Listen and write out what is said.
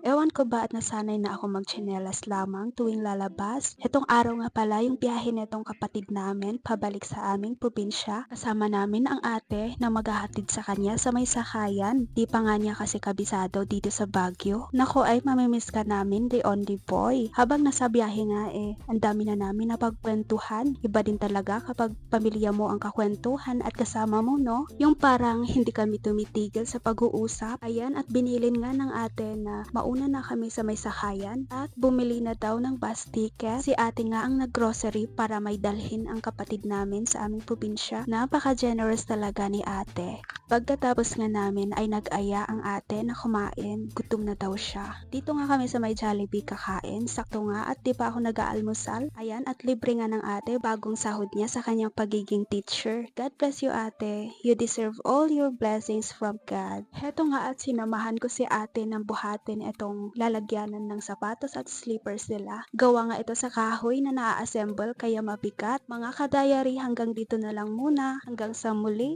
Ewan ko ba at nasanay na ako magtsinelas lamang tuwing lalabas. Itong araw nga pala yung biyahe nitong kapatid namin pabalik sa aming probinsya. Kasama namin ang ate na maghahatid sa kanya sa may sakayan. Di pa nga niya kasi kabisado dito sa Baguio. Nako ay mamimiss ka namin, the only boy. Habang nasa biyahe nga ang dami na namin napagkwentuhan. Iba din talaga kapag pamilya mo ang kakwentuhan at kasama mo, no? Yung parang hindi kami tumitigil sa pag-uusap. Ayan, at binilin nga ng ate na mauna na kami sa may sakayan at bumili na daw ng bus ticket. Si ate nga ang naggrocery para may dalhin ang kapatid namin sa aming probinsya. Napaka-generous talaga ni ate. Pagkatapos nga namin ay nag-aya ang ate na kumain. Gutom na daw siya. Dito nga kami sa may Jollibee kakain. Sakto nga at di pa ako nag-aalmusal. Ayan, at libre nga ng ate bagong sahod niya sa kanyang pagiging teacher. God bless you, ate. You deserve all your blessings from God. Heto nga at sinamahan ko si ate ng buhatin itong lalagyanan ng sapatos at slippers nila. Gawa nga ito sa kahoy na naa-assemble kaya mabigat. Mga kadayari, hanggang dito na lang muna. Hanggang sa muli.